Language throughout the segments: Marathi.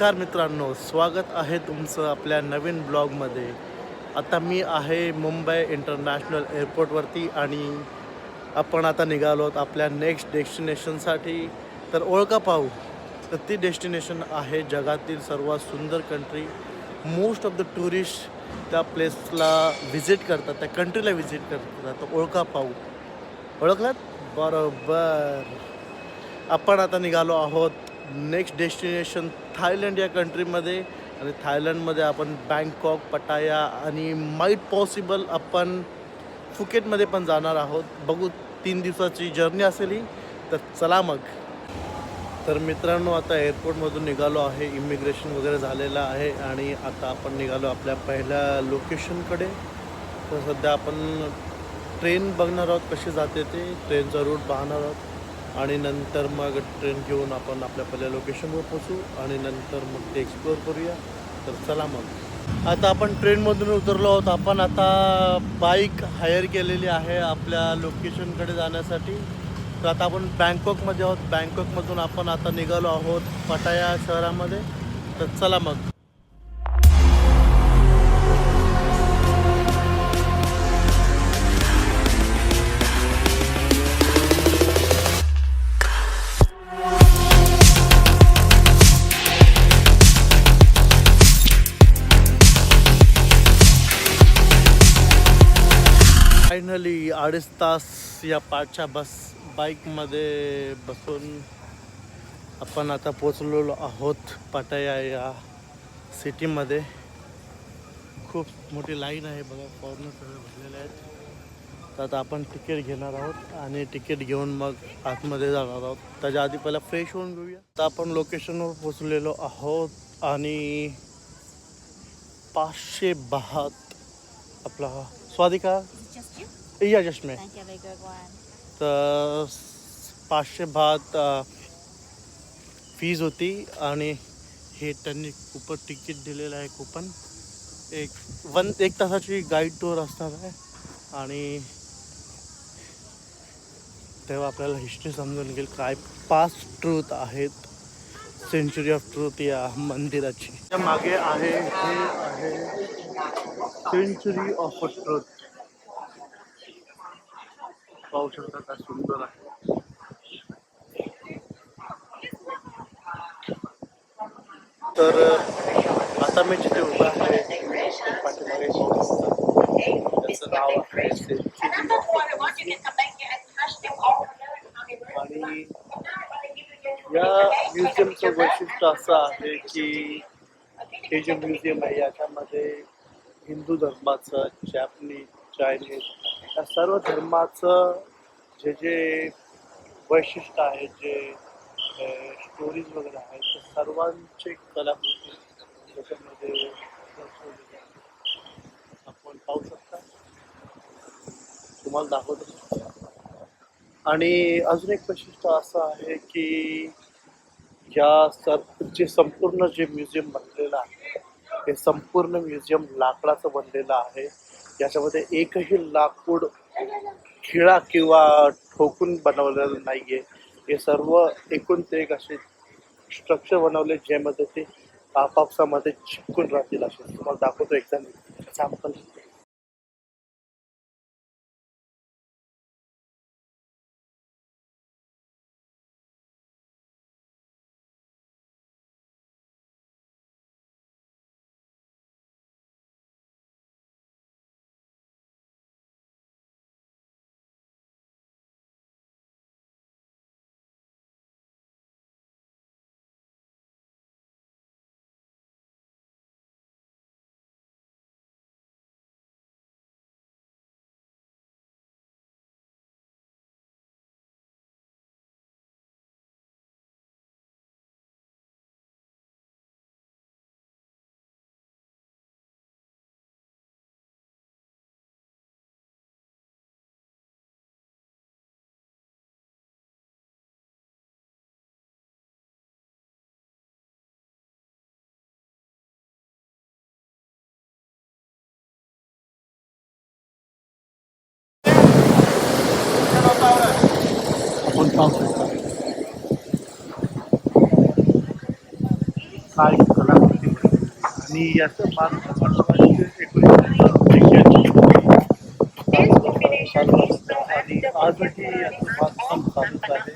नमस्कार मित्रांनो, स्वागत आहे तुमचं आपल्या नवीन ब्लॉगमध्ये. आता मी आहे मुंबई इंटरनॅशनल एअरपोर्टवरती आणि आपण आता निघालो आहोत आपल्या नेक्स्ट डेस्टिनेशनसाठी. तर ओळखा पाहू, तर ती डेस्टिनेशन आहे जगातील सर्वात सुंदर country. Most of the tourist त्या प्लेसला व्हिजिट करतात, त्या कंट्रीला व्हिजिट करतात. तर ओळखा पाहू, ओळखलात? बरोबर. आपण आता निघालो आहोत नेक्स्ट डेस्टिनेशन थायलंड या कंट्रीमध्ये. आणि थायलंडमध्ये आपण बँकॉक, पटाया आणि माईट पॉसिबल आपण फुकेटमध्ये पण जाणार आहोत. बघू, 3 दिवसाची जर्नी असेल ही. तर चला मग. तर मित्रांनो, आता एअरपोर्टमधून निघालो आहे, इमिग्रेशन वगैरे झालेलं आहे आणि आता आपण निघालो आपल्या पहिल्या लोकेशनकडे. तर सध्या आपण ट्रेन बघणार आहोत, कशी जाते ते ट्रेनचा रूट पाहणार आहोत आणि नंतर मग ट्रेन घेऊन आपण आपल्या पहिल्या लोकेशनवर पोचू आणि नंतर मग ते एक्सप्लोअर करूया. तर चला मग. आता आपण ट्रेनमधून उतरलो आहोत. आपण आता बाईक हायर केलेली आहे आपल्या लोकेशनकडे जाण्यासाठी. तर आता आपण बँकॉकमध्ये आहोत. बँकॉकमधून आपण आता निघालो आहोत पटाया शहरामध्ये. तर चला मग. फायनली 2.5 तास या पाचच्या बाईकमध्ये बसून आपण आता पोचलेलो आहोत पटाया या सिटीमध्ये. खूप मोठी लाईन आहे बघा, फॉरेनर सगळे भरलेले आहेत. तर आता आपण तिकीट घेणार आहोत आणि तिकीट घेऊन मग आतमध्ये जाणार आहोत. त्याच्या आधी पहिला फ्रेश होऊन घेऊया. आता आपण लोकेशनवर पोचलेलो आहोत आणि 500 बाहत आपला स्वादिका या चष्मे. तर 500 बाहत फीज होती आणि हे त्यांनी कूपन तिकीट दिलेलं आहे. कूपन एक तासाची गाईड टूर असणार आहे आणि तेव्हा आपल्याला हिस्ट्री समजून घेईल काय 5 ट्रूथ आहेत, सेंचुरी ऑफ ट्रूथ या मंदिराची. त्या मागे आहे, हे आहे सेंचुरी ऑफ ट्रूथ. पाहू शकता काय सुंदर आहे. तर आता मी जिथे उभा आहे पाठीमागे त्याचं नाव आहे आणि या म्युझियमचं वैशिष्ट्य असं आहे की हे जे म्युझियम आहे याच्यामध्ये हिंदू धर्माचं, जॅपनीज, चायनीज या सर्व धर्माचं जे जे वैशिष्ट्य आहे, जे स्टोरीज वगैरे आहेत, ते सर्वांचे कलाकृती त्याच्यामध्ये आपण पाहू शकता. तुम्हाला दाखवतो. आणि अजून एक वैशिष्ट्य असं आहे की जे संपूर्ण जे म्युझियम बनलेलं आहे हे संपूर्ण म्युझियम लाकडाचं बनलेलं आहे. याच्यामध्ये एकही लाकूड खिळा किंवा ठोकून बनवलेलं नाहीये. हे सर्व एकूण ते एक असे स्ट्रक्चर बनवले ज्यामध्ये ते आपापसामध्ये चिपकून राहतील. असे तुम्हाला दाखवतो एक्झाम्पल. आपण पाहू शकता साई कलाकृती आणि याचं बांधकाम 1981 चालू असतं आणि आजही याचं बांधकाम चालूच आहे.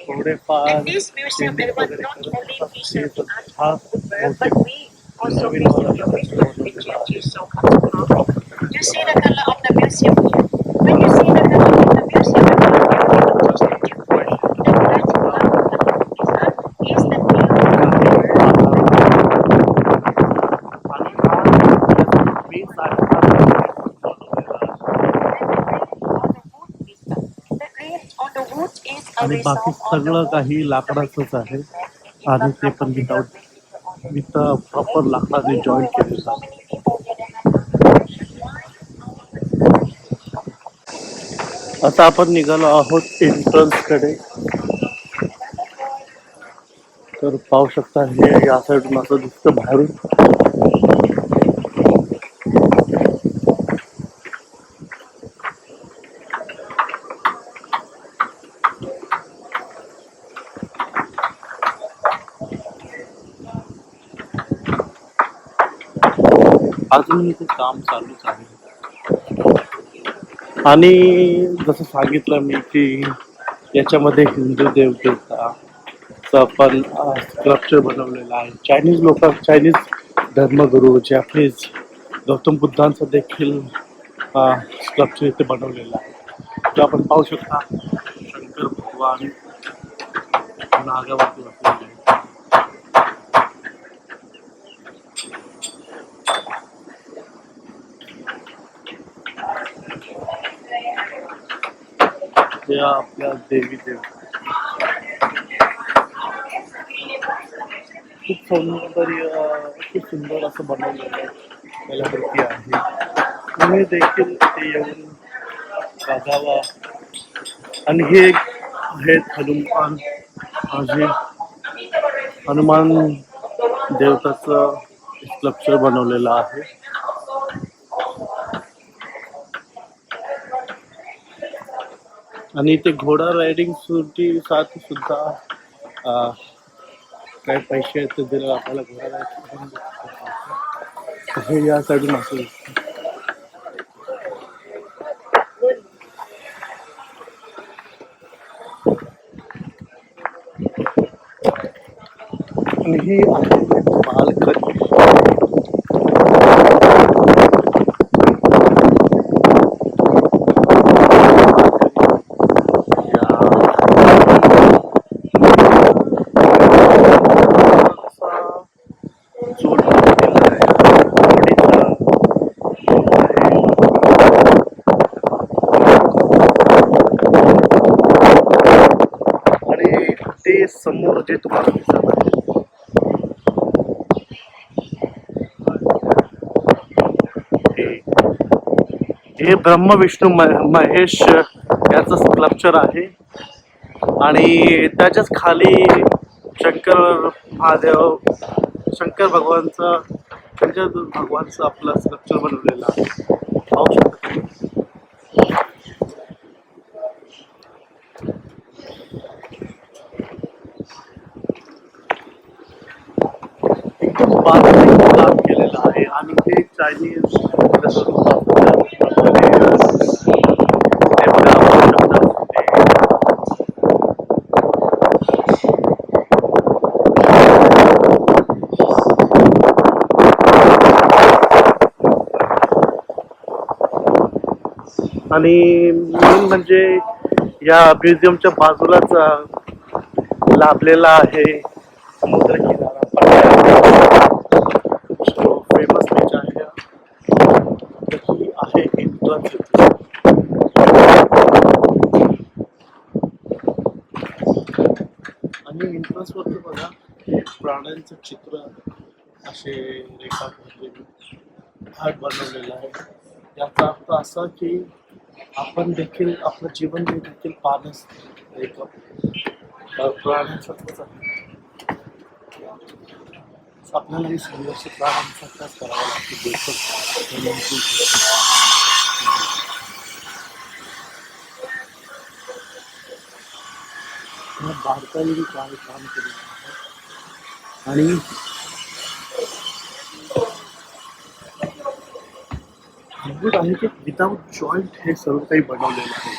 थोडेफार पेंटिंग वगैरे करत असतात. हा बहुतेक नवीन वाला structure बनवलेला आहे. You see the color of the museum here. When you see the color of the museum, you will just the difference. The black color of the is the blue color. आणि हा बेस आहे आणि बाकी सगळं काही लाकडाचंच आहे आणि ते पण विथ प्रॉपर लाकडाने जॉईन केलेलं आहे. आता आपण निघालो आहोत एंट्रन्स कडे. तर पाहू शकता हे या साईडून असं दिसतं बाहेरून. अजून इथे काम चालूच आहे आणि जसं सांगितलं मी की याच्यामध्ये हिंदू देवतेचा पण स्कल्पचर बनवलेला आहे. चायनीज धर्मगुरू जॅपनीज गौतम बुद्धांचं देखील स्कल्पचर इथे बनवलेलं आहे. तो आपण पाहू शकता शंकर भगवान नागावरती बसलेले आहेत. ते आपल्या देवी खूप सुंदर असं बनवलेलं कलाकृती आहे. तुम्ही देखील ते येऊन बघावा. आणि हे आहेत हनुमान देवताचं स्कल्पचर बनवलेलं आहे. आणि इथे घोडा रायडिंग साठी सुद्धा काही पैसे आहेत ते दिले आपल्याला घोडा रायडिंग हे या साईडून असं दिसतं. आणि ही आहे बाल्कनी. ते समोर जे तुम्हाला दिसत आहे हे ब्रह्म विष्णू महेश याचं स्कल्पचर आहे आणि त्याच्याच खाली शंकर भगवानचं आपलं स्कल्पचर बनवलेलं आहे. पाहू शकता एकदम बारीक काम केलेलं आहे आणि हे चायनीज आणि मेन म्हणजे या म्युझियमच्या बाजूलाच लाभलेला आहे समुद्र किनारा. फेमस बीच आहे. ही आहे एंट्रन्स. आणि एंट्रन्स वरती बघा प्राण्यांचं चित्र असे हार्ट बनवलेलं आहे. याचा अर्थ असा की आपण देखील आपलं जीवन देखील पाहण्यास एक प्राण्यांसारखंच आहे. आपल्यालाही संघर्ष प्राण्यांसारखाच करावा लागतो. भारताने काही काम केलेलं आहे आणि अद्भुत आहे की विदाउट जॉईंट हे सर्व काही बनवलेलं आहे.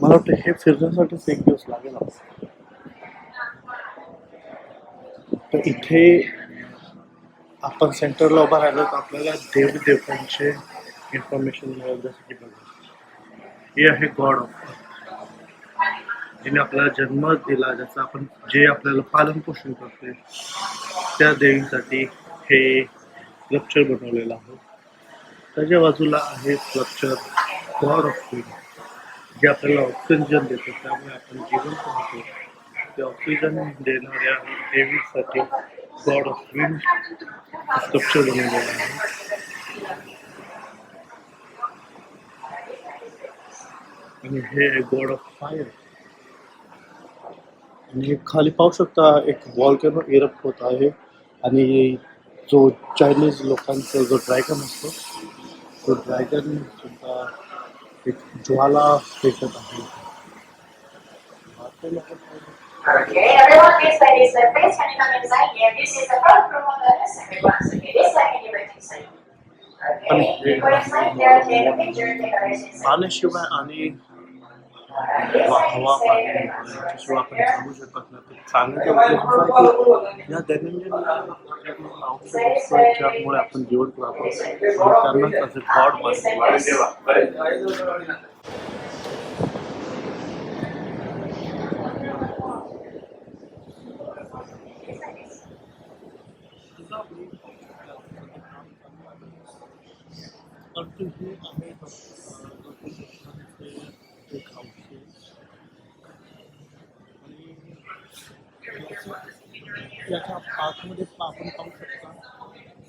मला वाटतं हे फिरण्यासाठीच एक दिवस लागेल आपल्याला. तर इथे आपण सेंटरला उभा राहिलो तर आपल्याला देवी देवतांचे इन्फॉर्मेशन मिळेल. जसं की बघा, हे आहे गॉड ऑफ, जिने आपल्याला जन्म दिला, ज्याचं आपण जे आपल्याला पालन पोषण करते, त्या देवीसाठी हे स्कल्पचर बनवलेलं आहे. त्याच्या बाजूला आहे स्कल्पचर गॉड ऑफ विंड, जे आपल्याला ऑक्सिजन देतं, त्यामुळे आपण जिवंत होतो. ते ऑक्सिजन देणाऱ्या देवीसाठी गॉड ऑफ विंड स्कल्पचर बनवलेलं आहे. आणि हे गॉड ऑफ फायर. आणि खाली पाहू शकता एक वॉल्कॅनो इरप्ट होत आहे. आणि जो चायनीज लोकांचा जो ड्रॅगन असतो, तो ड्रॅगन सुद्धा एक ज्वाला फेकत आहे. Okay, everyone, please ladies and please can you come inside here? This is the front room of the assembly box. Okay, this side can you wait inside? Okay, you go inside there, take a picture, take a rest inside. पाण्याशिवाय आणि This side हवा is safe, पाणी everyone. याच्याशिवाय आपण थांबू शकत नाही. तर चांगलं या दैनंदिन ज्यामुळे आपण जिवंत राहतो आणि त्यांनाच असे गॉड मानतो. परंतु हे आहे एक हाऊस आणि याच्या आतमध्ये आपण पाहू शकता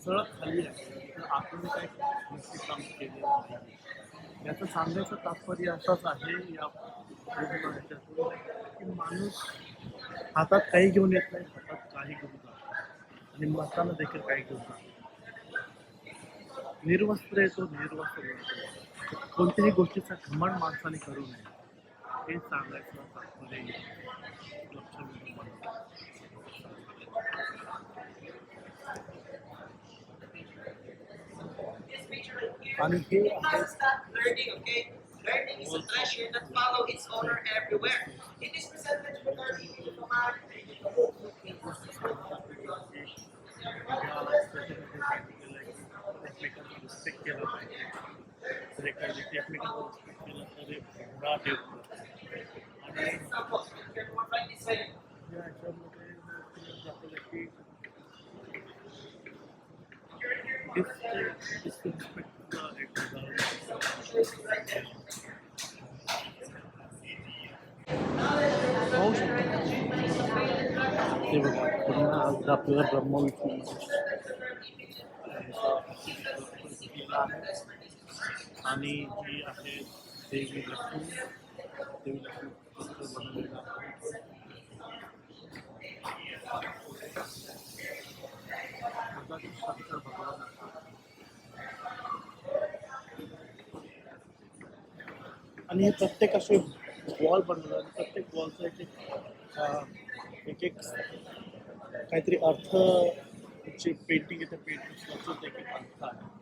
सगळं खाली आहे. तर आतमध्ये काही काम केलेलं आहे. याचं सांगायचं तात्पर्य असंच आहे या ह्याच्यातून की माणूस हातात काही घेऊन येत नाही, हातात काही घेऊन जातो आणि मताना देखील काही घेऊन जातो. निर्वस्त्र येतो, निर्वस्त्र येतो. कोणत्याही गोष्टीचा घमंड माणसाने करू नये, हे सांगायचं तात्पर्य लक्षामध्ये बनवतं. आणि हे आहे Stop learning, okay? Learning is a pleasure that follow its owner everywhere. It is presented to learning एकमेकांना रिस्पेक्ट केला पाहिजे. तर एखादी एकमेकांना रिस्पेक्ट केला तर एक भोंगा ठेवतो. आणि या ह्याच्यामध्ये दाखवलं की डिसरिस्पेक्टचं एक उदाहरण पाहू शकतो. ते बघा, पुन्हा आज आपल्याला ब्रह्मविष्णू आणि जी आहे देवी लक्ष्मी, देवी लक्ष्मी बनवलेलं आहे. शंकर भगवान आणि हे प्रत्येक असे वॉल बनवलं आणि प्रत्येक वॉलचं एक एक काहीतरी अर्थ, जे पेंटिंग आहे त्या पेंटिंग एक एक अर्थ आहे.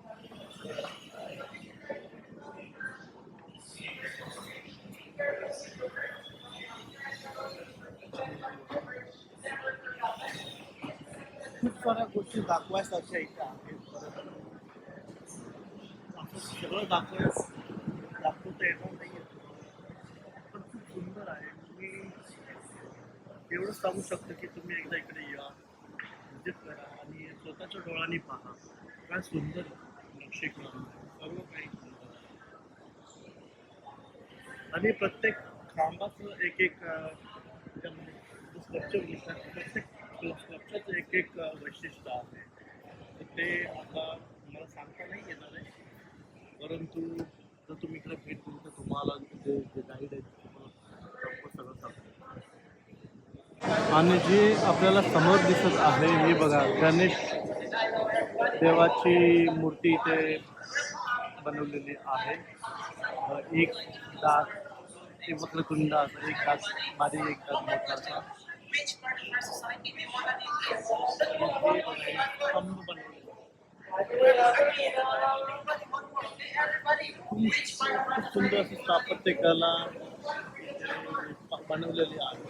खूप साऱ्या गोष्टी दाखवायसारख्या इथे आहेत. असं सगळं दाखवता येणार नाही, पण खूप सुंदर आहे. मी एवढंच सांगू शकतो की तुम्ही एकदा इकडे या, विजिट करा आणि स्वतःच्या डोळ्यांनी पहा. काय सुंदर नक्षीकाम, सर्व काही सुंदर आहे. आणि प्रत्येक खांबाचं एक एक स्ट्रक्चर दिसतात, प्रत्येक स्ट्रक्चरचं एक एक वैशिष्ट्य आहे. तर ते आता मला सांगता नाही येणार आहे, परंतु जर तुम्ही इकडे भेट दिली तर तुम्हाला जे जे गाईड आहे ते तुम्हाला प्रॉपर सगळं सांगतो. आणि जे आपल्याला समोर दिसत आहे हे बघा, गणेश देवाची मूर्ती इथे बनवलेली आहे. एक दात ते वक्रतुंड असं, एक दात बारीक एक दात मोठा असा. Which part of our society we want to live स्तंभ बनवलेला. Everybody, which part of our खूप सुंदर असं स्थापत्यकला बनवलेली आहे.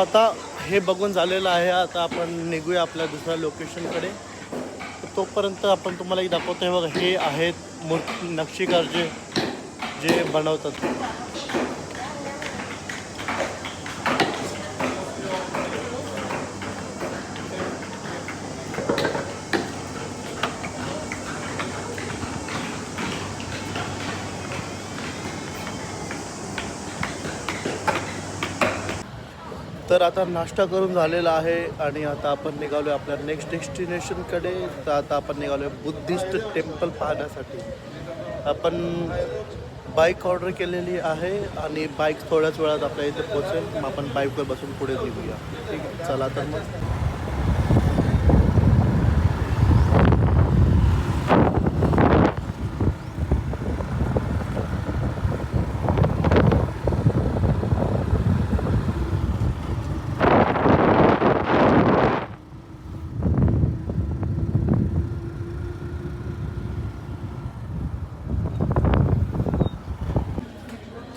आता हे बघून झालेलं आहे. आता आपण निघूया आपल्या दुसऱ्या लोकेशनकडे. तोपर्यंत आपण तुम्हाला एक दाखवतो. हे बघा, हे आहेत मूर्ती नक्षीकार जे बनवतात. तर आता नाश्ता करून झालेला आहे आणि आता आपण निघालो आहे आपल्या नेक्स्ट डेस्टिनेशनकडे. तर आता आपण निघालो आहे बुद्धिस्ट टेम्पल पाहण्यासाठी. आपण बाईक ऑर्डर केलेली आहे आणि बाईक थोड्याच वेळात आपल्या इथे पोहोचेल. मग आपण बाईकवर बसून पुढे निघूया. ठीक आहे, चला तर मग.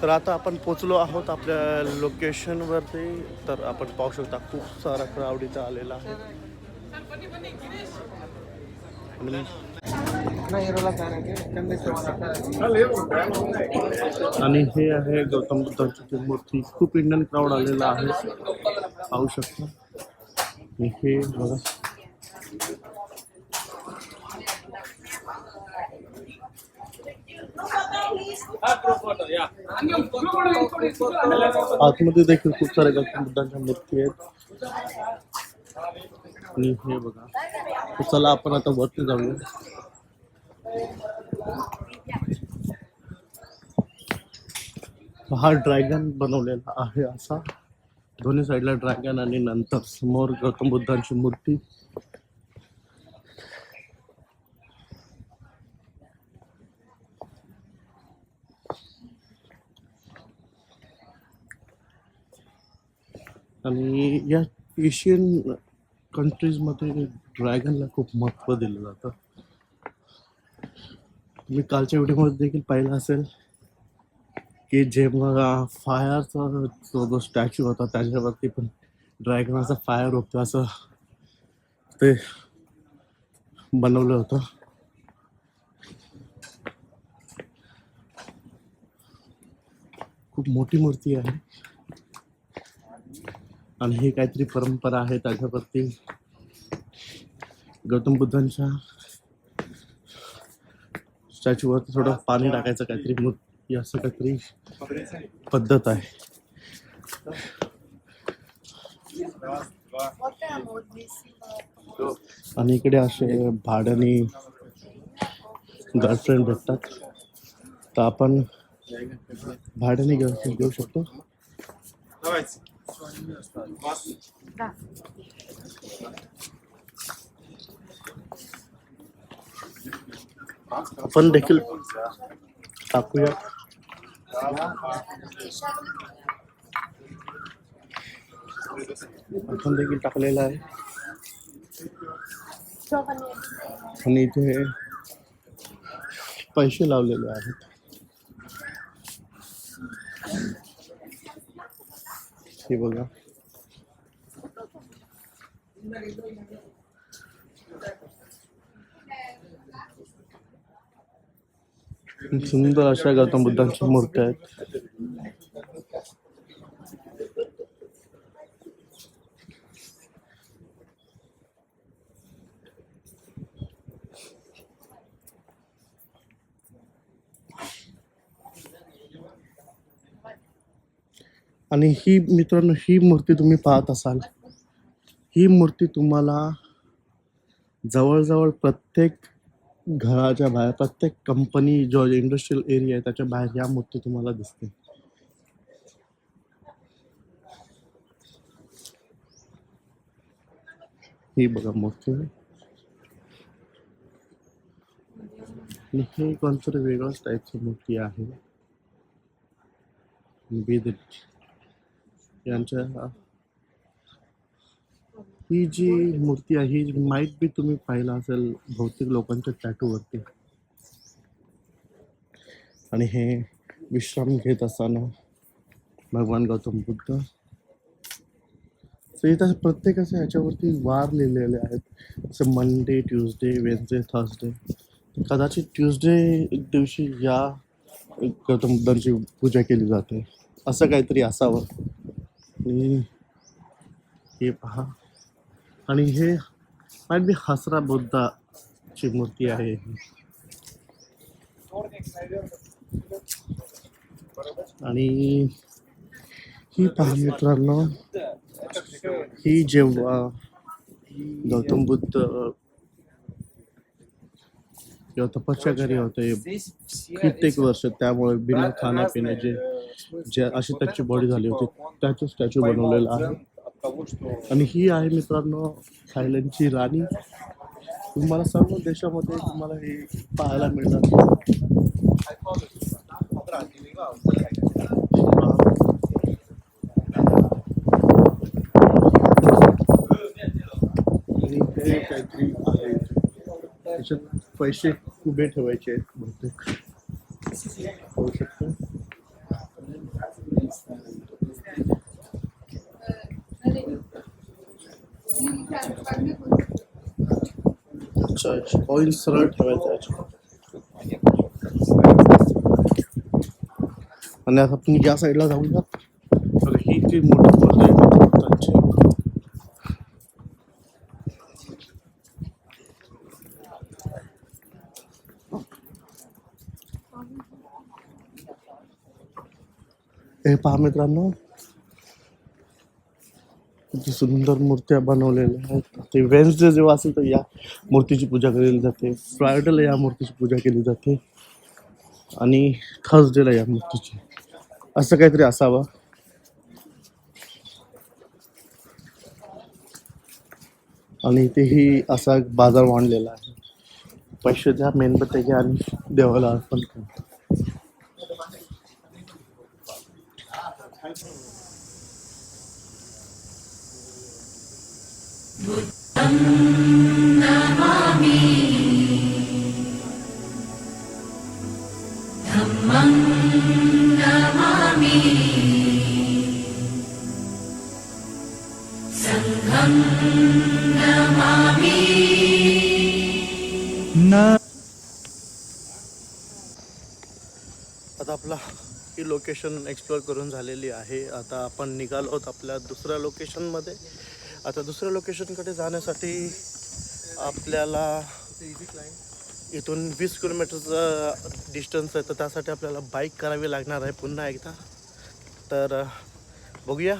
तर आता आपण पोचलो आहोत आपल्या लोकेशनवरती. तर आपण पाहू शकता खूप सारा क्राऊड इथं आलेला आहे. आणि हे आहे गौतम बुद्धांची मूर्ती. खूप इंडियन क्राऊड आलेला आहे, पाहू शकता. हे बघा, आतमध्ये देखील खूप साऱ्या गौतम बुद्धांच्या मूर्ती आहेत. आणि हे बघा, तर चला आपण आता वरती जाऊया. हा ड्रॅगन बनवलेला आहे असा, दोन्ही साईडला ड्रॅगन आणि नंतर समोर गौतम बुद्धांची मूर्ती. आणि या एशियन कंट्रीजमध्ये ड्रॅगनला खूप महत्त्व दिलं जातं. तुम्ही कालच्या व्हिडिओमध्ये देखील पाहिलं असेल की जेव्हा फायरचा जो स्टॅच्यू होता त्याच्यावरती पण ड्रॅगनाचा फायर होतो असं ते बनवलं होतं. खूप मोठी मूर्ती आहे आणि ही काहीतरी परंपरा आहे. त्याच्यावरती गौतम बुद्धांच्या स्टॅच्यूवरती थोडं पाणी टाकायचं काहीतरी मूर्ती, असं काहीतरी पद्धत आहे. आणि इकडे असे भाड्याने गर्लफ्रेंड भेटतात, तर आपण भाड्याने घेऊ शकतो. आपण देखील टाकूया. आपण देखील टाकलेला आहे आणि इथे पैसे लावलेले आहेत. हे बघा, सुंदर अशा गौतम बुद्धांच्या मूर्त्या आहेत. आणि ही मित्रांनो, ही मूर्ती तुम्ही पाहत असाल, ही मूर्ती तुम्हाला जवळजवळ प्रत्येक घराच्या बाहेर, प्रत्येक कंपनी जो इंडस्ट्रियल एरिया आहे त्याच्या बाहेर या मूर्ती तुम्हाला दिसते. ही बघा मूर्ती. आणि हे कोणतरी वेगळंच टाईपची मूर्ती आहे. बिदट यांच्या ही जी मूर्ती आहे ही माईट बी तुम्ही पाहिला असेल बहुतेक लोकांच्या टॅटूवरती. आणि हे विश्राम घेत असताना भगवान गौतम बुद्ध. तर इथं प्रत्येकाच्या ह्याच्यावरती वार लिहिलेले आहेत. जसं मंडे, ट्यूजडे, वेन्सडे, थर्सडे. कदाचित ट्यूजडे दिवशी या गौतम बुद्धांची पूजा केली जाते असं काहीतरी असावं. आणि हे पहा. आणि हे माईट बी हसरा बुद्धाची मूर्ती आहे. आणि ही पहा मित्रांनो, ही जेव्हा गौतम बुद्ध जेव्हा तपस्या घरी होते कित्येक वर्ष, त्यामुळे बिना खाण्यापिण्याचे जे अशी त्याची बॉडी झाली होती त्याचं स्टॅच्यू बनवलेला आहे. आणि ही आहे मित्रांनो थायलंडची राणी. तुम्हाला सर्व देशामध्ये तुम्हाला हे पाहायला मिळणार. आणि हे काहीतरी आहे त्याच्यात पैसे उभे ठेवायचे आहेत बहुतेक, होऊ शकतं. अच्छा, ऑइल सरळ ठेवायचं याच्यात. आणि आता आपण या साईडला जाऊया. बघा ही जी मोठी मूर्ती आहे बुद्धांची. हे पहा मित्रांनो, किती सुंदर मूर्त्या बनवलेल्या आहेत. ते वेन्सडे जेव्हा असेल तर या मूर्तीची पूजा केली जाते, फ्रायडेला या मूर्तीची पूजा केली जाते आणि थर्सडेला या मूर्तीची. असं काहीतरी असावं. आणि इथेही असा बाजार मांडलेला आहे. पैसे द्या, मेणबत्त्या घ्या आणि देवाला अर्पण करा. आता आपला ही लोकेशन एक्सप्लोअर करून झालेली आहे. आता आपण निघालो आहोत आपल्या दुसऱ्या लोकेशनमध्ये. आता दुसऱ्या लोकेशनकडे जाण्यासाठी आपल्याला इथून 20 किलोमीटरचा डिस्टन्स आहे, तर त्यासाठी आपल्याला बाईक करावी लागणार आहे पुन्हा एकदा. तर बघूया,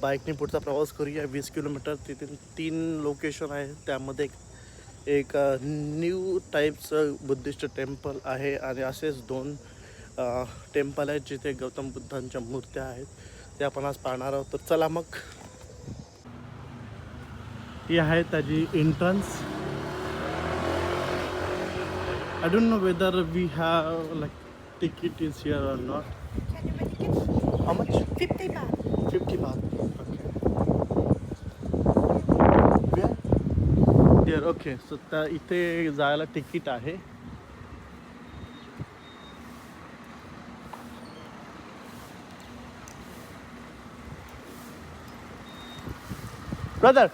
बाईकने पुढचा प्रवास करूया 20 किलोमीटर. तिथून 3 लोकेशन आहे, त्यामध्ये एक न्यू टाईपचं बुद्धिस्ट टेम्पल आहे आणि असेच 2 टेम्पल आहेत जिथे गौतम बुद्धांच्या मूर्त्या आहेत. ते आपण आज पाहणार आहोत. तर चला मग. ही आहे त्याची entrance. I don't know whether we have like ticket is here or not. Can you make it? How much? 50 baht. 50 baht. Okay. Where? There. Okay. So त्या इथे जायला तिकीट आहे. Brother.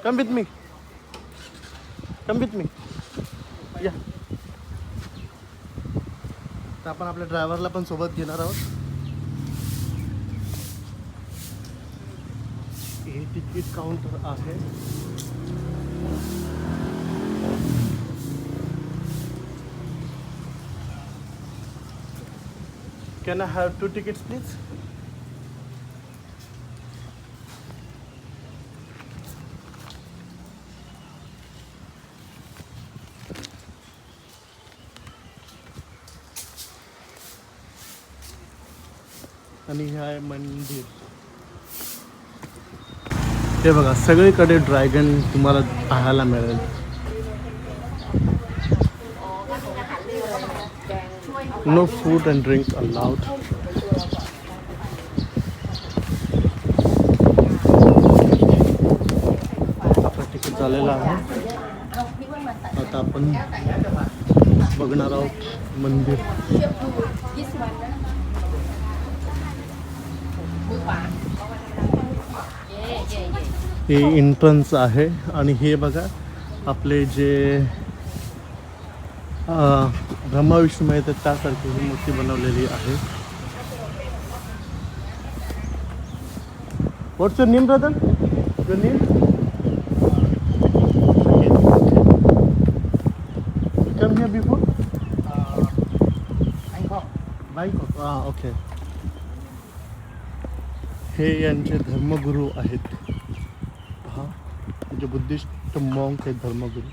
Come with me. Come with me. Yeah. तर आपण आपल्या ड्रायव्हरला पण सोबत घेणार आहोत. हे तिकीट काउंटर आहे. Can I have 2 tickets please? आणि हे आहे मंदिर. हे बघा सगळीकडे ड्रॅगन तुम्हाला पाहायला मिळेल. No food and drink allowed. आपलं तिकीट झालेलं आहे. आता आपण बघणार आहोत मंदिर. हे एंट्रन्स आहे आणि हे बघा आपले जे ब्रह्मा विष्णू माहिती त्यासारखी ही मूर्ती बनवलेली आहे. What's your name brother? Your name? Come here before? Bangkok. Okay. हे यांचे धर्मगुरू आहेत. पहा म्हणजे बुद्धिस्ट मॉन्क आहेत धर्मगुरू.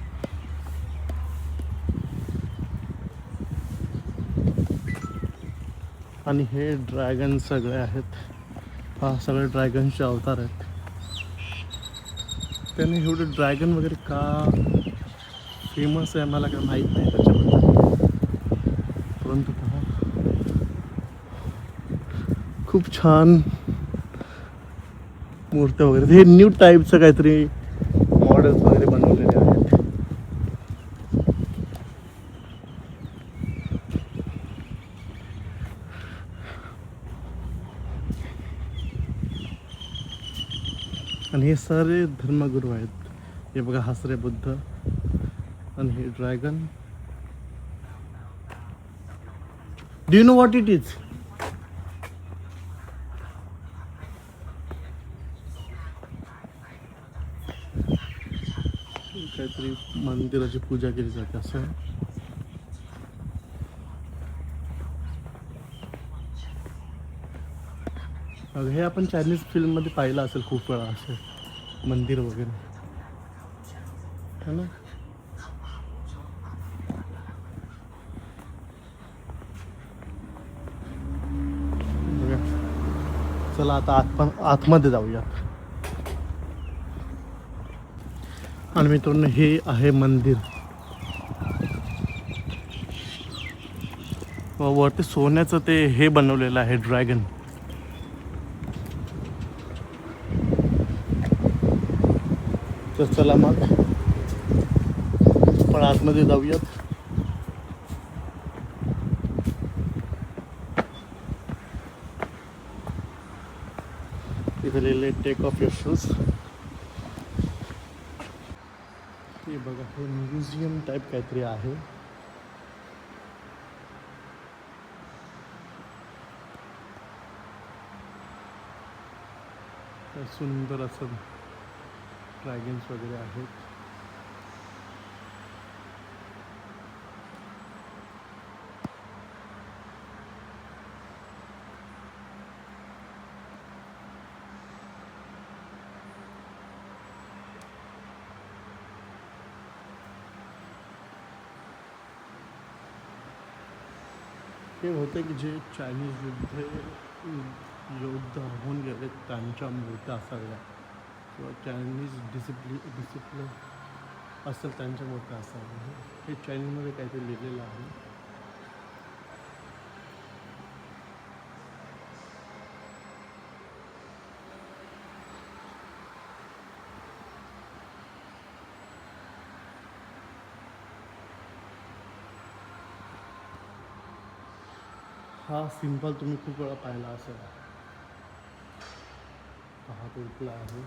आणि हे ड्रॅगन सगळे आहेत. हा सगळे ड्रॅगनचे अवतार आहेत. त्याने एवढे ड्रॅगन वगैरे का फेमस आहे मला काय माहीत नाही त्याच्याबद्दल, परंतु पहा खूप छान मूर्त्या वगैरे. हे न्यू टाईपचं काहीतरी मॉडेल्स वगैरे बनवलेले आहेत. आणि हे सारे धर्मगुरू आहेत. हे बघा हसरे बुद्ध आणि हे dragon. Do you know what it is? काहीतरी मंदिराची पूजा केली जाते असं. हे आपण चायनीज फिल्ममध्ये पाहिलं असेल खूप वेळा असे मंदिर वगैरे है ना. बघा. चला आता आतमध्ये जाऊयात. आणि मित्रांनो हे आहे मंदिर. वरती सोन्याचं ते हे बनवलेलं आहे ड्रॅगन. तर चला मग पण आतमध्ये जाऊयात. इथे लिहिले टेक ऑफ युअर शूज. हे बघा हे म्युझियम टाईप काहीतरी आहे. सुंदर असं ड्रॅगन्स वगैरे आहेत. हे होते की जे चायनीज योद्धा होऊन गेले त्यांच्या मूर्त्या असाव्या किंवा चायनीज डिसिप्लिन असेल त्यांच्या मूर्त्या असाव्या. हे चायनीजमध्ये काहीतरी लिहिलेलं आहे. हा सिंबल तुम्ही खूप वेळा पाहिला असेल. हा तुटला आहे.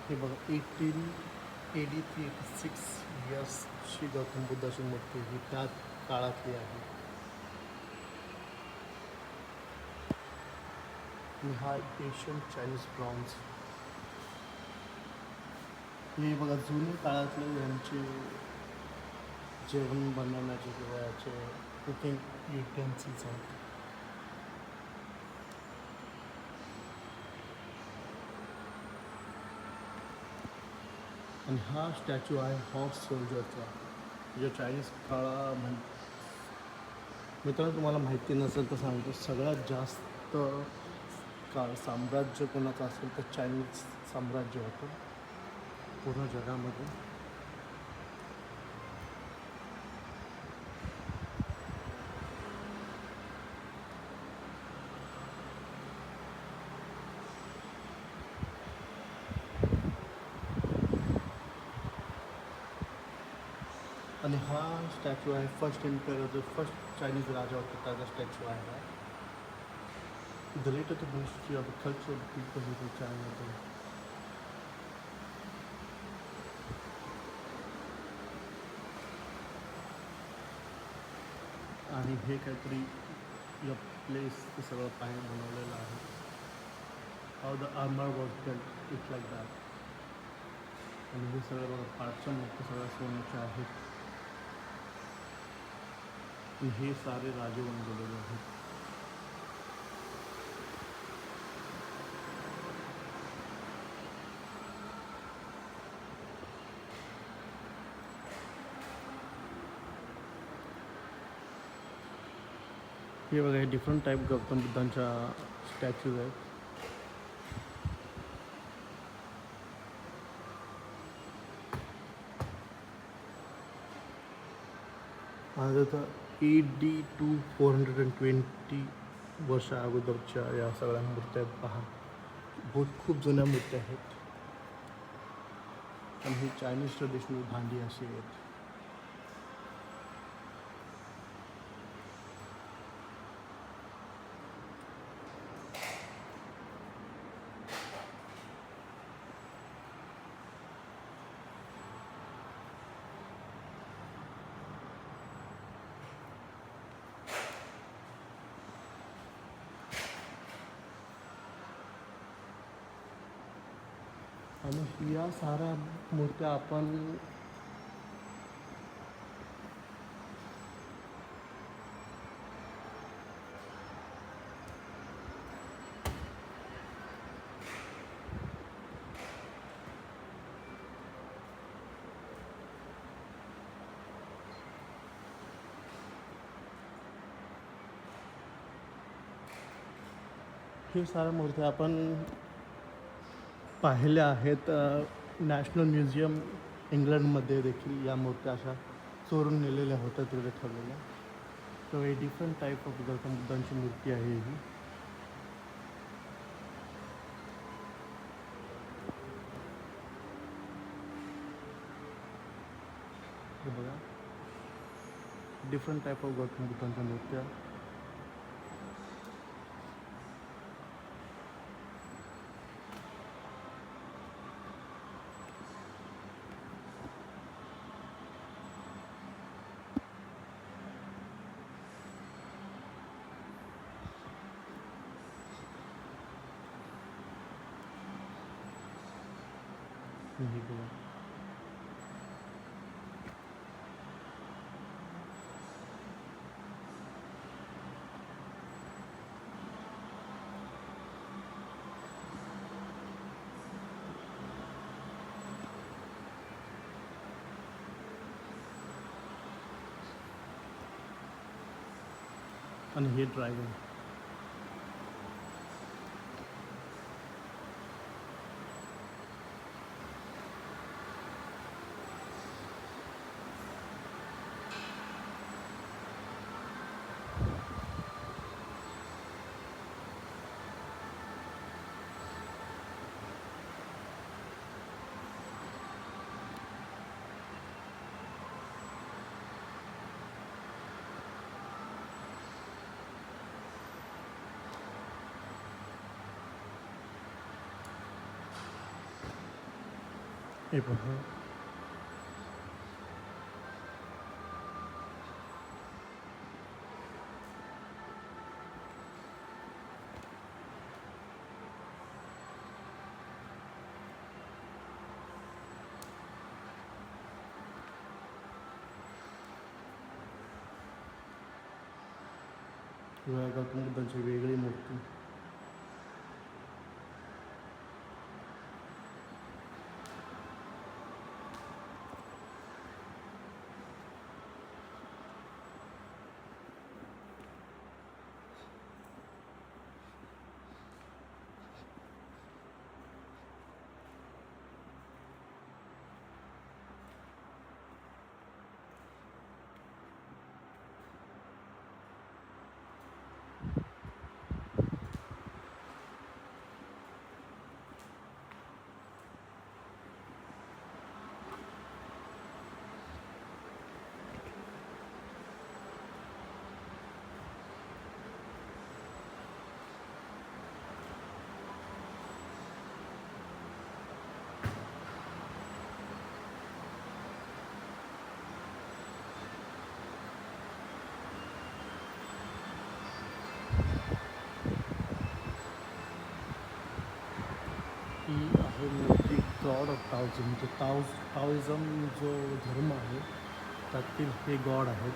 हे बघा 1883-86 इयर्सची गौतम बुद्धाची मूर्ती ही त्या काळातली आहे. आणि हा एशियन चायनीज ब्रॉन्झ. हे बघा जुने काळातले यांचे जेवण बनवण्याचे किंवा याचे कुकिंग युटेन्सिल्स आहेत. आणि हा स्टॅच्यू आहे हॉर्स सोल्जरचा, जो चायनीज मित्रांनो तुम्हाला माहिती नसेल तर सांगतो, सगळ्यात जास्त काळ साम्राज्य कोणाचं असेल तर चायनीज साम्राज्य होतं पूर्ण जगामध्ये. आणि हा स्टॅच्यू आहे फर्स्ट एम्पेयर, जो फर्स्ट चायनीज राजा होता त्याचा स्टॅच्यू आहे हा. The related to history of the culture of people in China. आणि हे काहीतरी या प्लेस ते सगळं पाणी बनवलेलं आहे. How the armour was built it like that. आणि हे सगळं बघा पार्टच्या मोठं सगळ्या सोन्याचे आहेत. आणि हे सारे राजे बनवलेले आहेत. हे बघा हे डिफरंट टाईप गौतम बुद्धांच्या स्टॅच्यूज आहेत. माझं तर AD 420 वर्षा अगोदरच्या या सगळ्या मूर्त्या आहेत पहा. खूप जुन्या मूर्त्या आहेत. आणि ही चायनीज ट्रेडिशनल भांडी अशी आहेत. आणि या साऱ्या मूर्त्या आपण पाहिल्या आहेत. नॅशनल म्युझियम इंग्लंडमध्ये देखील या मूर्त्या अशा चोरून नेलेल्या होत्या तिकडे ठेवलेल्या. तर हे डिफरंट टाईप ऑफ गौतम बुद्धांची मूर्ती आहे ही. हे बघा डिफरंट टाईप ऑफ गौतम बुद्धांच्या मूर्त्या. हे बघा आणि हे ड्रॅगन. हे पहा. गौतम बुद्धांची वेगळी मूर्ती. ही आहे मूर्ती गॉड ऑफ टाओझम. म्हणजे टाओइझम जो धर्म आहे त्यातील हे गॉड आहेत.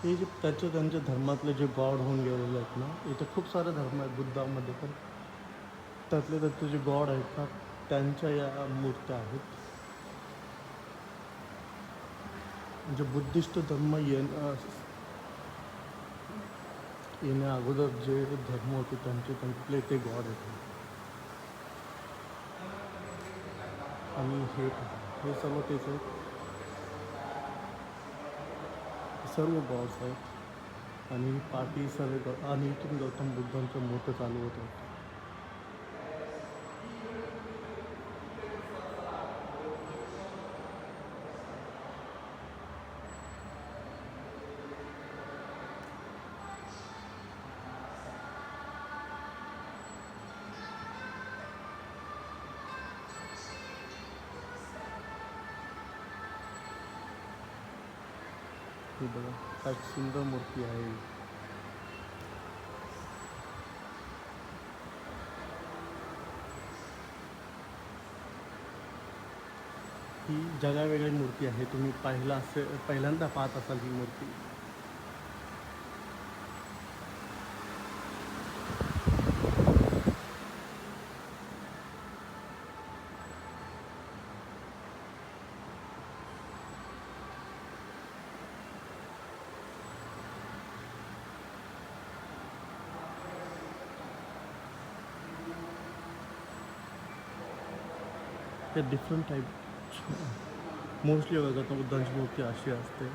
हे जे त्यांच्या धर्मातले जे गॉड होऊन गेलेले आहेत ना, इथे खूप सारे धर्म आहेत बुद्धामध्ये, पण त्यातले जे गॉड आहेत ना त्यांच्या या मूर्त्या आहेत. म्हणजे बुद्धिस्ट धर्म येण्या अगोदर जे धर्म होते त्यांचे ते गॉड आहेत. आणि हे सर्व तेच आहेत. सर्व गॉड्स आहेत आणि पाठी सर्व आणि इथून गौतम बुद्धांचं मोठं चालू होतं. हे बघा काय सुंदर मूर्ती आहे. ही जगावेगळी मूर्ती आहे. तुम्ही पहिल्यांदा पाहत असाल ही मूर्ती. ते डिफरंट टाईप मोस्टली गौतम बुद्धांची मूर्ती अशी असते.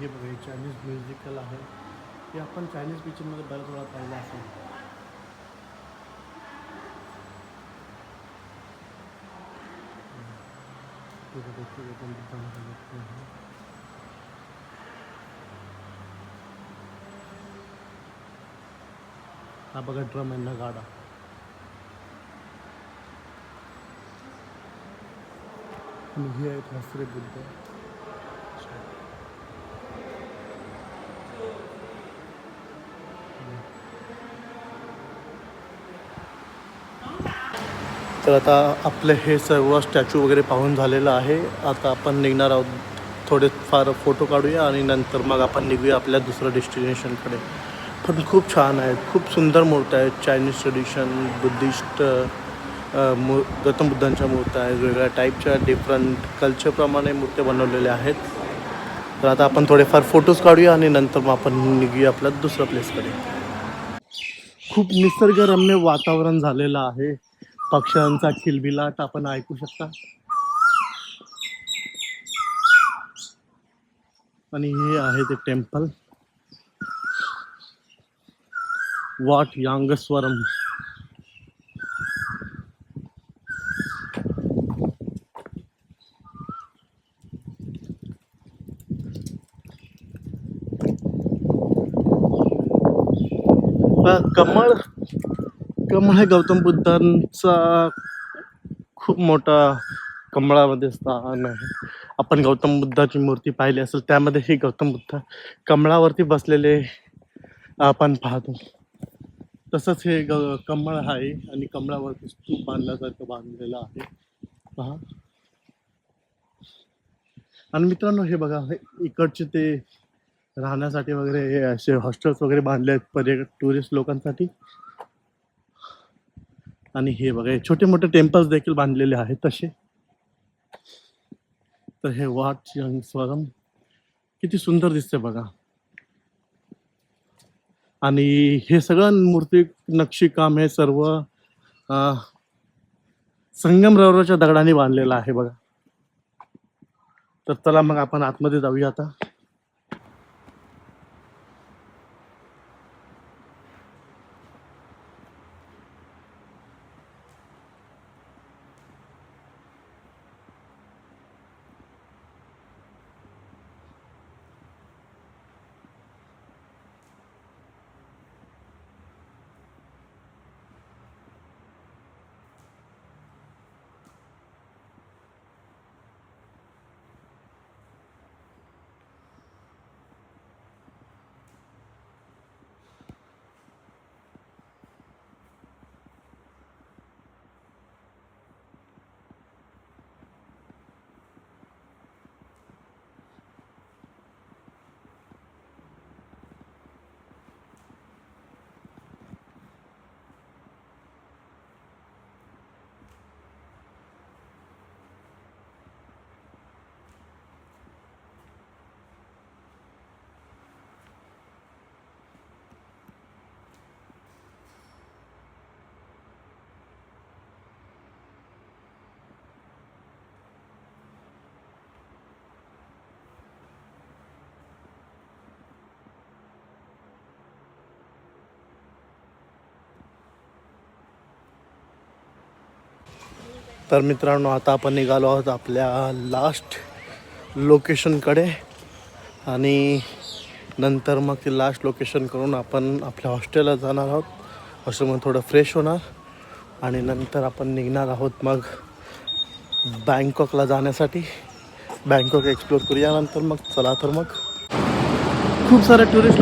हे बघा हे चायनीज म्युझिकल आहे. हे आपण चायनीज पिक्चरमध्ये बऱ्याच वेळा पाहिलं असेल. हा बघा ड्रम यांना गाडा. आणि हे आहेत हसरे बुद्ध. तर आता आपले हे सर्व स्टॅच्यू वगैरे पाहून झालेलं आहे. आता आपण निघणार आहोत. थोडे फार फोटो काढूया आणि नंतर मग आपण निघूया आपल्या दुसऱ्या डेस्टिनेशनकडे. पण खूप छान आहेत, खूप सुंदर मूर्त्या आहेत. चायनीज ट्रेडिशन, बुद्धिस्ट गौतम बुद्धांच्या मूर्त्या आहेत. वेगवेगळ्या टाईपच्या डिफरंट कल्चरप्रमाणे मूर्त्या बनवलेल्या आहेत. तर आता आपण थोडेफार फोटोज काढूया आणि नंतर मग आपण निघूया आपल्या दुसऱ्या प्लेसकडे. खूप निसर्गरम्य वातावरण झालेलं आहे. पक्ष्यांचा किलबिलाट आपण ऐकू शकता. आणि हे आहे ते टेम्पल वाट यांगस्वरम. कमळ कमळ हे गौतम बुद्धांचा खूप मोठा कमळामध्ये स्थान आहे. आपण गौतम बुद्धाची मूर्ती पाहिली असेल, त्यामध्ये हे गौतम बुद्ध कमळावरती बसलेले आपण पाहतो. तसंच हे कमळ आहे आणि कमळावरती स्तूप बांधल्यासारखं बांधलेलं आहे पहा. आणि मित्रांनो हे बघा, हे इकडचे ते राहण्यासाठी वगैरे हे असे हॉस्टेल्स वगैरे बांधले आहेत पर्यटक टुरिस्ट लोकांसाठी. आणि हे बघा, हे छोटे मोठे टेम्पल्स देखील बांधलेले आहेत तसे. तर हे वाट स्वरम किती सुंदर दिसते बघा. आणि हे सगळं मूर्ती नक्षीकाम हे सर्व संगमरवराच्या दगडाने बांधलेलं आहे बघा. तर चला मग आपण आतमध्ये जाऊया आता. तर मित्रांनो आता आपण निघालो आहोत आपल्या लास्ट लोकेशनकडे. आणि नंतर मग ती लास्ट लोकेशन करून आपण आपल्या हॉस्टेलला जाणार आहोत. हॉस्टेलमध्ये थोडं फ्रेश होणार आणि नंतर आपण निघणार आहोत मग बँकॉकला जाण्यासाठी. बँकॉक एक्सप्लोर करूया नंतर. मग चला तर मग खूप सारे टुरिस्ट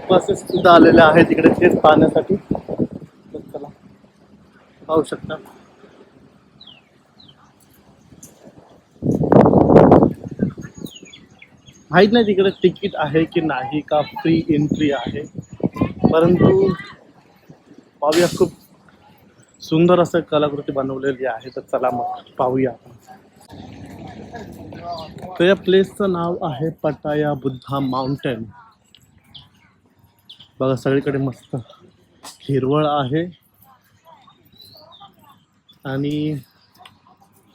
बसेस सुद्धा आलेल्या आहेत इकडे तेच पाहण्यासाठी. तर चला पाहू शकता. माहीत नाही तिकडे तिकीट आहे की नाही, का फ्री एंट्री आहे, परंतु पाहूया. खूप सुंदर असं कलाकृती बनवलेली आहे. तर चला मग पाहूया. तर या प्लेसचं नाव आहे पटाया बुद्धा माउंटेन. बघा सगळीकडे मस्त हिरवळ आहे आणि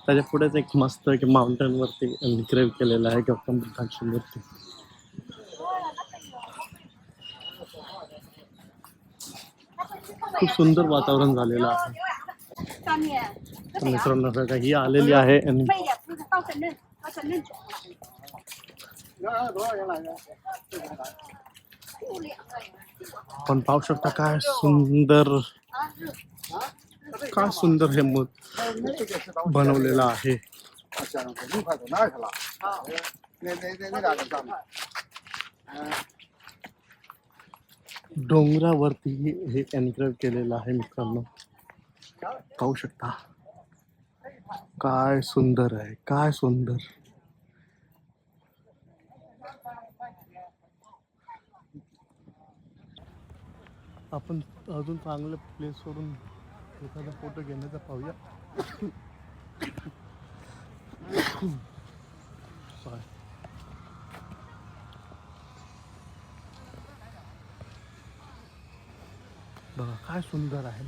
त्याच्या पुढेच एक मस्त एक माउंटेन वरती एन्क्रेव्ह केलेलं आहे गौतम बुद्धांची मूर्ती. खूप सुंदर वातावरण झालेलं आहे. तर मित्रांनो बघा, ही आलेली आहे आणि आपण पाहू शकता काय सुंदर हे बनवलेलं आहे. डोंगरावरती हे एन्क्रेव्ह केलेलं आहे मित्रांनो, पाहू शकता काय सुंदर आहे, काय सुंदर. आपण अजून चांगल्या प्लेस सोडून एखादा फोटो घेण्याचा पाहूया. Sorry. बघा काय सुंदर आहे.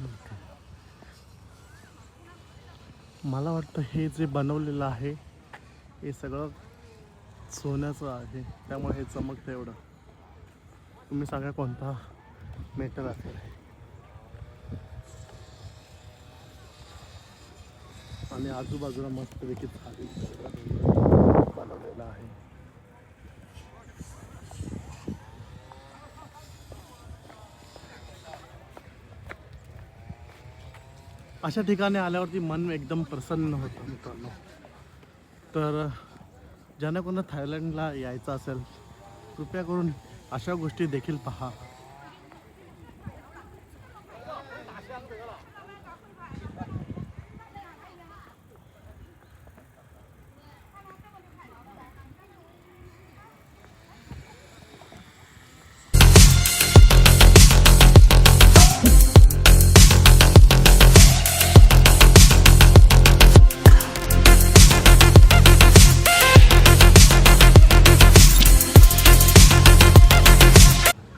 मला वाटतं हे जे बनवलेलं आहे हे सगळं सोन्याचं आहे, त्यामुळे हे चमकतं एवढं. तुम्ही सांगा कोणता मेटल असेल. आणि आजूबाजूला मस्तपैकी झाडी बनवलेलं आहे. अशा ठिकाणी आल्यावरती मन एकदम प्रसन्न होतं मित्रांनो. तर ज्यांना कोणा थायलंडला यायचं असेल कृपया करून अशा गोष्टी देखील पहा.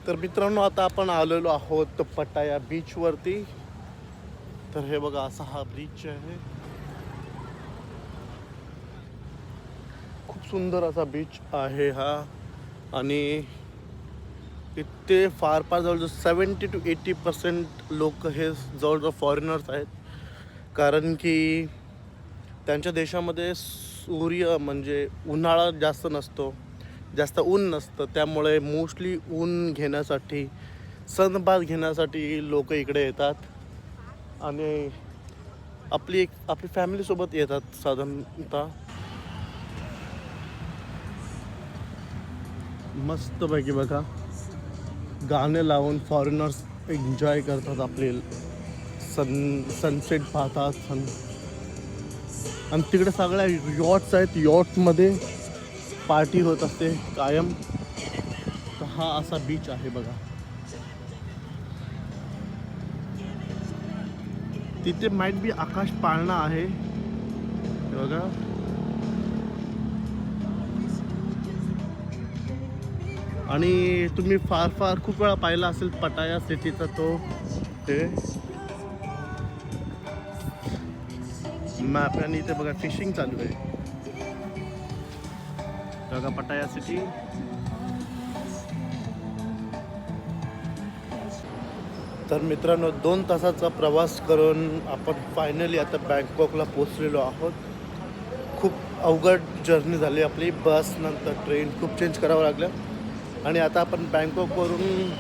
तर मित्रांनो आता आपण आलेलो आहोत पटाया बीचवरती. तर हे बघा असा हा बीच आहे. खूप सुंदर असा बीच आहे हा. आणि इथे फार जवळजवळ 70 to 80% लोक हे जवळजवळ फॉरेनर्स आहेत. कारण की त्यांच्या देशामध्ये सूर्य म्हणजे उन्हाळा जास्त नसतो, जास्त ऊन नसतं, त्यामुळे मोस्टली ऊन घेण्यासाठी सनबाथ घेण्यासाठी लोक इकडे येतात. आणि आपली फॅमिलीसोबत येतात साधारणतः. मस्तपैकी बघा गाणे लावून फॉरेनर्स एन्जॉय करतात, आपले सनसेट पाहतात. आणि तिकडे सगळ्या यॉट्स आहेत, यॉट्समध्ये पार्टी होत असते कायम. तर हा असा बीच आहे बघा. तिथे माइट बी आकाश पाळणा आहे बघा. आणि तुम्ही फार खूप वेळा पाहिला असेल पटाया सिटीचा तो ते मॅप. आणि इथे बघा फिशिंग चालू आहे बघा पटाया सिटी. तर मित्रांनो 2 तासाचा प्रवास करून आपण फायनली आता बँकॉकला पोचलेलो आहोत. खूप अवघड जर्नी झाली आपली. बस नंतर ट्रेन खूप चेंज करावं लागलं. आणि आता आपण बँकॉकवरून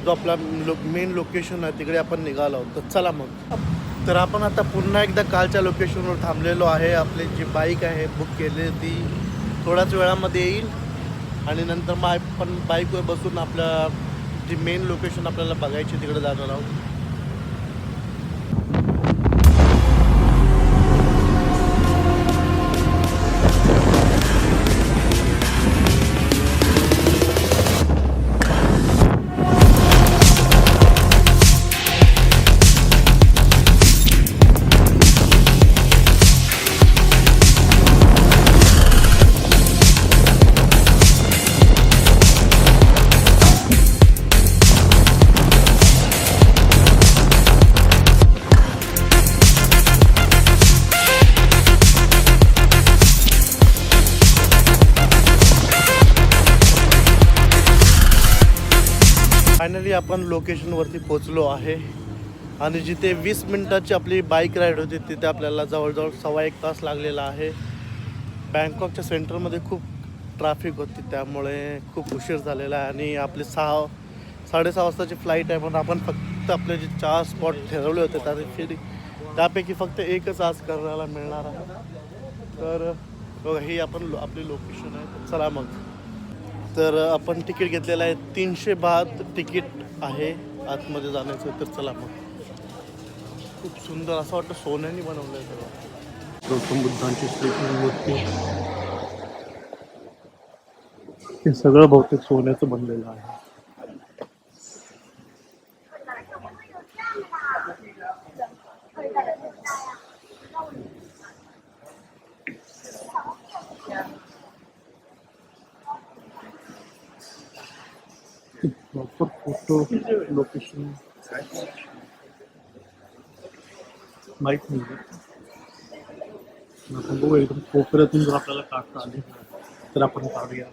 जो आपला मेन लोकेशन आहे तिकडे आपण निघालो आहोत. तर चला मग. तर आपण आता पुन्हा एकदा कालच्या लोकेशनवर थांबलेलो आहे. आपली जी बाईक आहे बुक केली ती थोड्याच वेळामध्ये येईल. आणि नंतर मग आपण बाईकवर बसून आपल्या जी मेन लोकेशन आपल्याला बघायची तिकडे जाणार आहोत. फायनली आपण लोकेशनवरती पोचलो आहे आणि जिथे 20 मिनिटाची आपली बाईक राईड होती तिथे आपल्याला जवळजवळ 1.25 तास लागलेला आहे. बँकॉकच्या सेंटरमध्ये खूप ट्रॅफिक होती त्यामुळे खूप उशीर झालेला आहे आणि आपली 6:30 वाजताची फ्लाईट आहे. पण आपण फक्त आपले जे 4 स्पॉट ठरवले होते त्यापैकी फक्त एकच आज करायला मिळणार आहे. तर बघा ही आपण आपली लोकेशन आहे. चला मग. तर आपण तिकीट घेतलेलं आहे 300 बात तिकीट आहे आतमध्ये जाण्याचं. तर चला मग. खूप सुंदर असं वाटतं सोन्याने बनवलं आहे सगळं. गौतम बुद्धांची मूर्ती हे सगळं बहुतेक सोन्याचं बनलेलं आहे. प्रॉपर फोटो लोकेशन माहीत नाही. आपण बघू एकदम कोपऱ्यातून जर आपल्याला काढता आले तर आपण काढूया.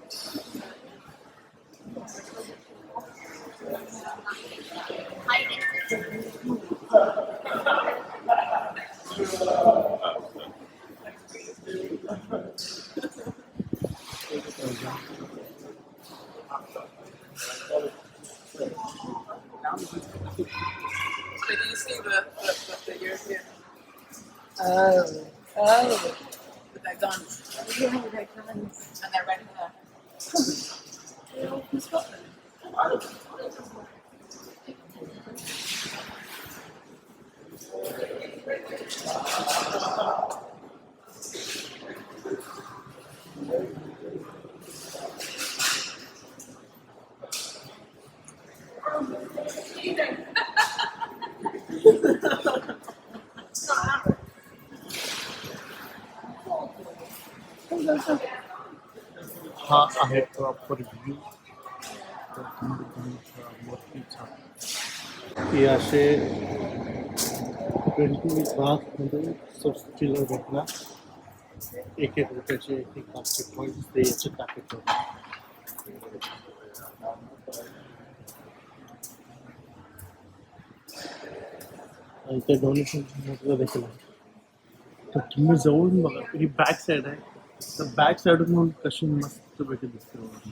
Did you see the European? Oh. With their guns. Yeah, their guns. And they're ready to. They're all from Scotland. हा आहे प्रॉपर व्ह्यू मूर्तीचा. हे असे 20 बाथमध्ये चिल्लर भेटला. 1-1 रुपयाचे 1-1 बास्केट पॉईंट ते याचे टाकत होते. आणि ते डोनेशन देखील आहे. तर तुम्ही जवळून बघा ही बॅक साईड आहे. तर बॅक साईडून म्हणून कशी मस्त पैकी दिसते बघा.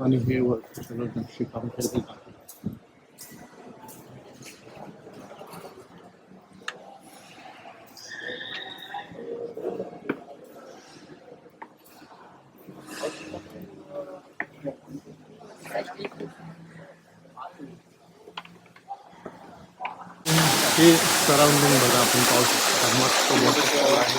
आणि हे वर सगळं नक्षीकाम करत आहे. हे सराउंडिंग बघा आपण पाहू शकता. मस्त वॉटरफॉल आहे.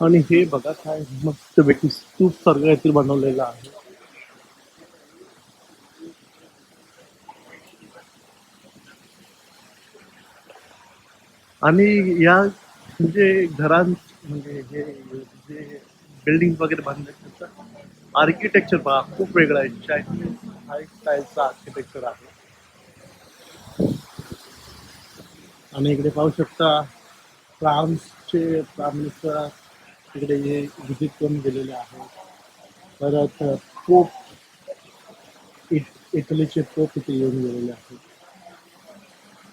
आणि हे बघा काय मस्त पैकी स्तूप सारखं काहीतरी बनवलेलं आहे. आणि या म्हणजे म्हणजे हे जे बिल्डिंग वगैरे बांधले त्याचं आर्किटेक्चर पहा खूप वेगळं आहे. चायनीज हाय स्टाईलचं आर्किटेक्चर आहे. आणि इकडे पाहू शकता फ्रान्सचे प्राईम मिनिस्टर तिकडे हे व्हिजिट करून गेलेले आहेत. परत पोप इटलीचे पोप इथे येऊन गेलेले आहेत.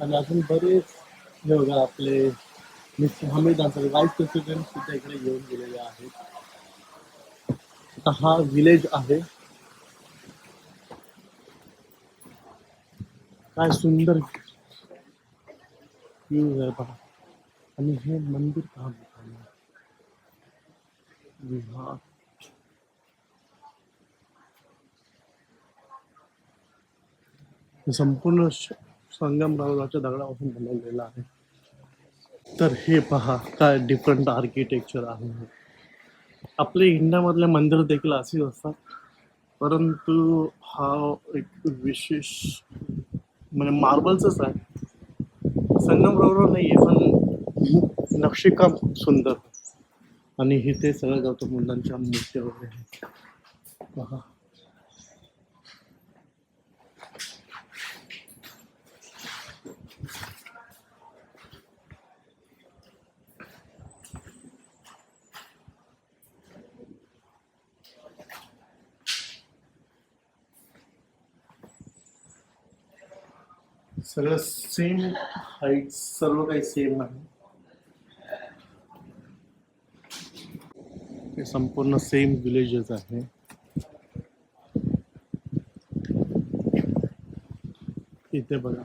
आणि अजून बरेच हे बघा आपले mister Hamid Ansari vice president सुद्धा इकडे येऊन गेलेले आहेत. आता हा विलेज आहे. काय सुंदर व्ह्यू आहे पहा. आणि हे मंदिर पहा विहार. संपूर्ण संगमरवराच्या दगडापासून बनवलेलं आहे. तर हे पहा काय डिफरंट आर्किटेक्चर आहे. आपल्या इंडियामधले मंदिर देखील असेच असतात. परंतु हा एक विशेष म्हणजे मार्बलचंच आहे. संगमरवर नाही आहे पण नक्षीकाम खूप सुंदर. आणि इथे सगळं गौतम बुद्धांच्या मूर्त्या वगैरे आहेत पहा. सगळं सेम हाईट, सर्व काही सेम आहे. हे संपूर्ण सेम विलेजेस आहे. इथे बघा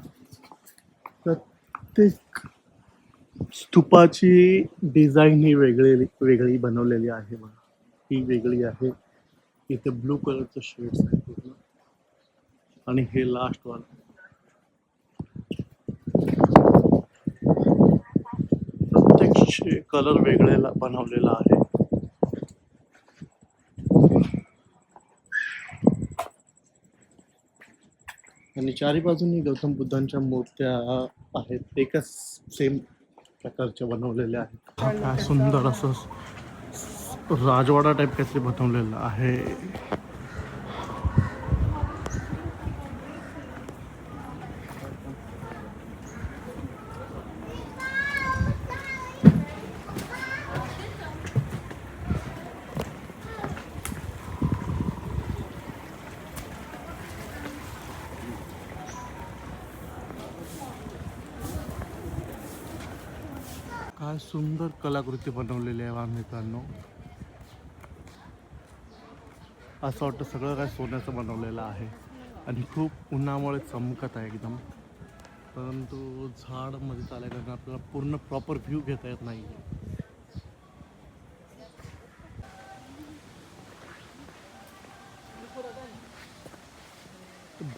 प्रत्येक स्तूपाची डिझाईन ही वेगळी बनवलेली आहे. बघा ही वेगळी आहे. इथे ब्लू कलरचं शेड्स आहे पूर्ण आणि हे लास्ट वन प्रत्येक कलर वेगळेला बनवलेला आहे. आणि चारी बाजूनी गौतम बुद्धांच्या मूर्त्या आहेत, एकच सेम प्रकारच्या बनवलेल्या आहेत. हा काय सुंदर असं राजवाडा टाईप काहीतरी बनवलेलं आहे. काय सुंदर कलाकृती बनवलेली आहे मित्रांनो. असं वाटतं सगळं काय सोन्याचं बनवलेलं आहे आणि खूप उन्हामुळे चमकत आहे एकदम. परंतु झाडमध्ये चालायला आपल्याला पूर्ण प्रॉपर व्ह्यू घेता येत नाही.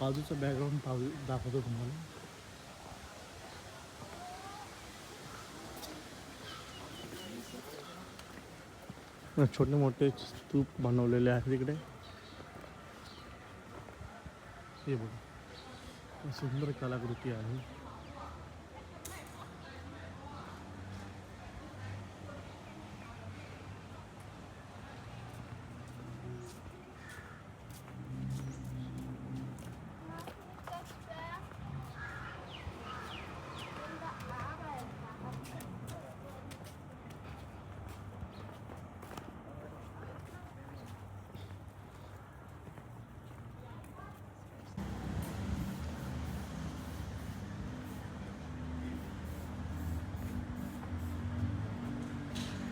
बाजूचा बॅकग्राऊंड दाखवतो तुम्हाला. छोटे मोठे स्तूप बनवलेले आहेत तिकडे. हे बघा सुंदर कलाकृती आहे.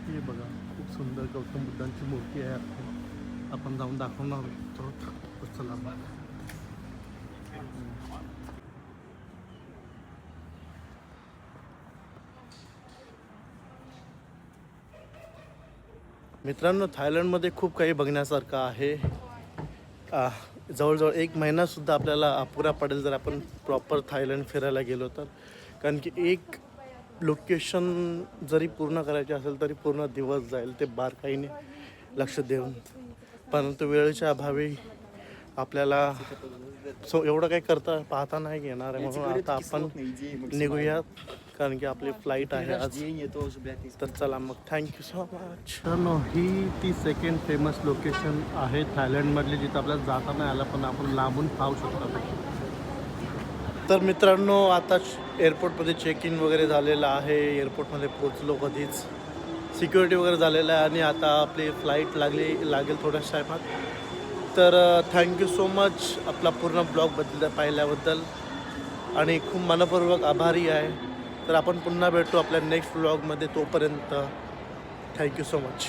हे बघा खूप सुंदर गौतम बुद्धांची मूर्ती आहे. आपण जाऊन दाखवणार आहोत. चला मित्रांनो, थायलंडमध्ये खूप काही बघण्यासारखं आहे. जवळजवळ 1 महिनासुद्धा आपल्याला अपुरा पडेल जर आपण प्रॉपर थायलंड फिरायला गेलो तर. कारण की एक लोकेशन जरी पूर्ण करायचे असेल तरी पूर्ण दिवस जाईल ते बारकाईने लक्ष देऊन. परंतु वेळेच्या अभावी आपल्याला एवढं काही पाहता नाही येणार आहे. म्हणून आता आपण निघूयात कारण की आपली फ्लाईट आहे आज. तर चला मग, थँक्यू सो मच. तर ही ती सेकंड फेमस लोकेशन आहे थायलंडमधली जिथं आपल्याला जाता नाही आलं पण आपण लांबून पाहू शकतो. तर मित्रांनो, आता एअरपोर्टमध्ये चेक इन वगैरे झालेलं आहे. एअरपोर्टमध्ये पोचलो कधीच. सिक्युरिटी वगैरे झालेलं आहे आणि आता आपली फ्लाईट लागेल थोड्याच टायमात. तर थँक्यू सो मच आपला पूर्ण ब्लॉग पाहिल्याबद्दल आणि खूप मनपूर्वक आभारी आहे. तर आपण पुन्हा भेटू आपल्या नेक्स्ट ब्लॉगमध्ये. तोपर्यंत थँक्यू सो मच.